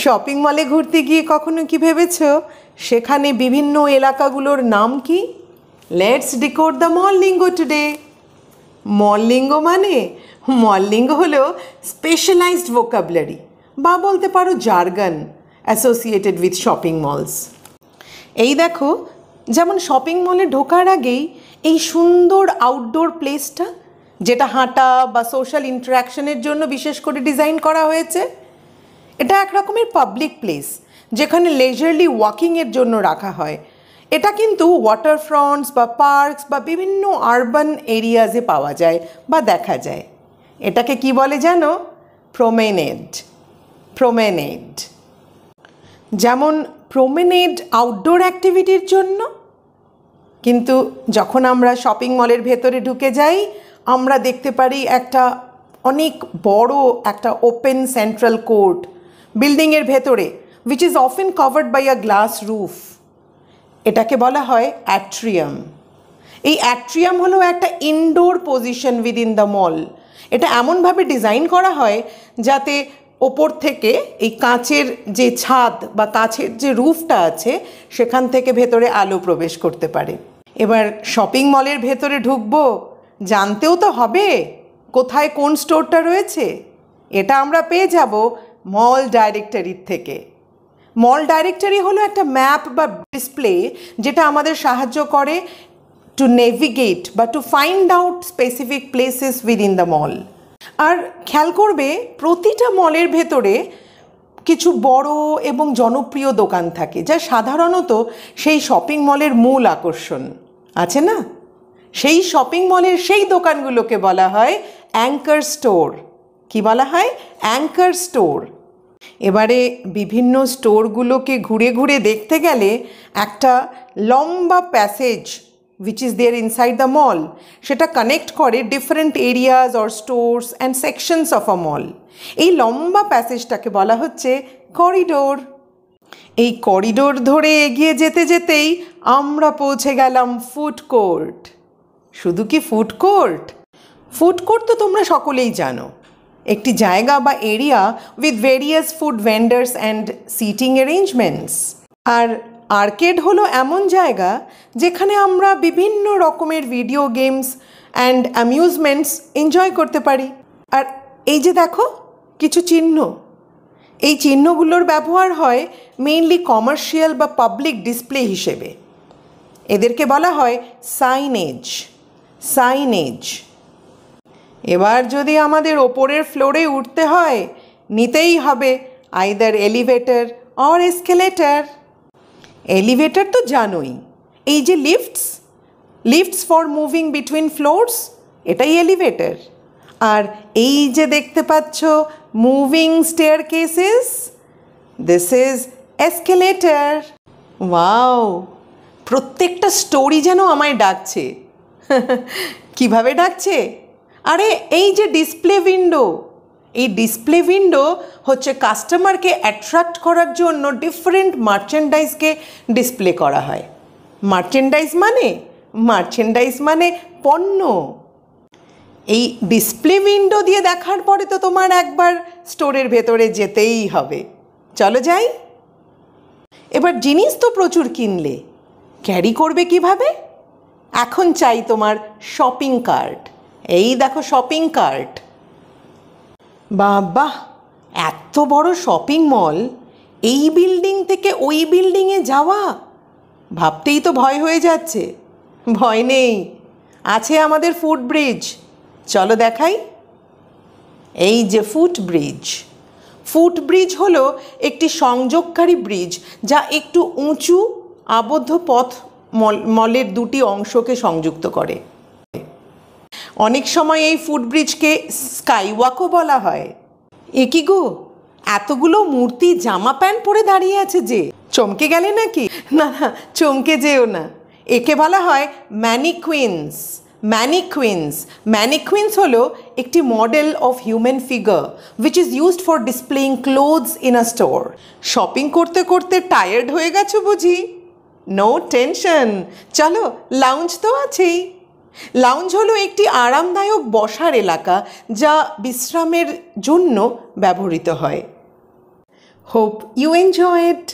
Shopping মলে ঘুরতে গিয়ে কখনো কি ভেবেছো সেখানে বিভিন্ন এলাকাগুলোর নাম কি? Let's decode the mall lingo today. Mall lingo মানে মল লিঙ্গো হলো স্পেশালাইজড ভোকাবুলারি বা বলতে পারো jargon associated with shopping malls. এই দেখো, যেমন শপিং মলে ঢোকার আগেই এই সুন্দর আউটডোর প্লেসটা, যেটা হাঁটা বা সোশ্যাল ইন্টারাকশনের জন্য বিশেষ করে ডিজাইন করা হয়েছে, এটা এক রকমের পাবলিক প্লেস যেখানে লেজারলি ওয়াকিংয়ের জন্য রাখা হয়। এটা কিন্তু ওয়াটারফ্রন্টস বা পার্কস বা বিভিন্ন আরবান এরিয়াজে পাওয়া যায় বা দেখা যায়। এটাকে কি বলে জানো? প্রমেনেড। প্রমেনেড যেমন প্রমেনেড আউটডোর অ্যাক্টিভিটির জন্য, কিন্তু যখন আমরা শপিং মলের ভেতরে ঢুকে যাই আমরা দেখতে পারি একটা অনেক বড় একটা ওপেন সেন্ট্রাল কোর্ট বিল্ডিংয়ের ভেতরে, which is often covered by a glass roof. এটাকে বলা হয় অ্যাট্রিয়াম। এই অ্যাট্রিয়াম হলো একটা ইনডোর পজিশন উইদিন দ্য মল। এটা এমনভাবে ডিজাইন করা হয় যাতে ওপর থেকে এই কাঁচের যে ছাদ বা কাঁচের যে রুফটা আছে সেখান থেকে ভেতরে আলো প্রবেশ করতে পারে। এবার শপিং মলের ভেতরে ঢুকবো, জানতেও তো হবে কোথায় কোন স্টোরটা রয়েছে। এটা আমরা পেয়ে যাব মল ডাইরেক্টরির থেকে। মল ডাইরেক্টরি হলো একটা ম্যাপ বা ডিসপ্লে যেটা আমাদের সাহায্য করে টু নেভিগেট বা to find out specific places within the mall. আর খেয়াল করবে প্রতিটা মলের ভেতরে কিছু বড় এবং জনপ্রিয় দোকান থাকে যা সাধারণত সেই শপিং মলের মূল আকর্ষণ আছে না। সেই শপিং মলের সেই দোকানগুলোকে বলা হয় অ্যাঙ্কার স্টোর। কি বলা হয়? Anchor store. এবারে বিভিন্ন স্টোরগুলোকে ঘুরে ঘুরে দেখতে গেলে একটা লম্বা passage which is there inside the mall, সেটা কানেক্ট করে different areas or stores and sections of a mall. এই লম্বা প্যাসেজটাকে বলা হচ্ছে করিডোর। এই করিডোর ধরে এগিয়ে যেতে যেতেই আমরা পৌঁছে গেলাম ফুড কোর্ট। শুধু কি ফুড কোর্ট? ফুড কোর্ট তো তোমরা সকলেই জানো, একটি জায়গা বা area with various food vendors and sitting arrangements. আর আর্কেড হলো এমন জায়গা যেখানে আমরা বিভিন্ন রকমের video games and amusements enjoy করতে পারি। আর এই যে দেখো কিছু চিহ্ন, এই চিহ্নগুলোর ব্যবহার হয় মেইনলি কমার্শিয়াল বা পাবলিক ডিসপ্লে হিসেবে। এদেরকে বলা হয় সাইনেজ। সাইনেজ। এবার যদি আমাদের ওপরের ফ্লোরে উঠতে হয় নিতেই হবে either elevator or escalator. Elevator তো জানোই, এই যে lifts for moving between floors, এটাই এলিভেটর। আর এই যে দেখতে পাচ্ছ moving staircases, this is escalator. Wow, প্রত্যেকটা স্টোরি যেন আমায় ডাকছে। কিভাবে ডাকছে? আরে এই যে ডিসপ্লে উইন্ডো, এই ডিসপ্লে উইন্ডো হচ্ছে কাস্টমারকে অ্যাট্রাক্ট করার জন্য ডিফারেন্ট মার্চেন্ডাইজকে ডিসপ্লে করা হয়। মার্চেন্ডাইজ মানে পণ্য। এই ডিসপ্লে উইন্ডো দিয়ে দেখার পরে তো তোমার একবার স্টোরের ভেতরে যেতেই হবে। চলো যাই। এবার জিনিস তো প্রচুর কিনলে, ক্যারি করবে কিভাবে? এখন চাই তোমার শপিং কার্ট। এই দেখো শপিং কার্ট। বাহ, এত বড় শপিং মল, এই বিল্ডিং থেকে ওই বিল্ডিংয়ে যাওয়া ভাবতেই তো ভয় হয়ে যাচ্ছে। ভয় নেই, আছে আমাদের ফুট ব্রিজ। চলো দেখাই। এই যে ফুট ব্রিজ। ফুট ব্রিজ হলো একটি সংযোগকারী ব্রিজ যা একটু উঁচু আবদ্ধ পথ মলের দুটি অংশকে সংযুক্ত করে। অনেক সময় এই ফুটব্রিজকে স্কাইওয়াকও বলা হয়। এ কি গো, এতগুলো মূর্তি জামা প্যান্ট পরে দাঁড়িয়ে আছে যে, চমকে গেলে নাকি? না না, চমকে যেও না। একে বলা হয় ম্যানিকুইন্স। ম্যানিকুইন্স হলো একটি model of human figure which is used for displaying clothes in a store. Shopping করতে করতে টায়ার্ড হয়ে গেছো বুঝি? নো টেনশন, চলো লাউঞ্জ তো আছেই। লাউঞ্জ হলো একটি আরামদায়ক বসার এলাকা যা বিশ্রামের জন্য ব্যবহৃত হয়। Hope you enjoy it.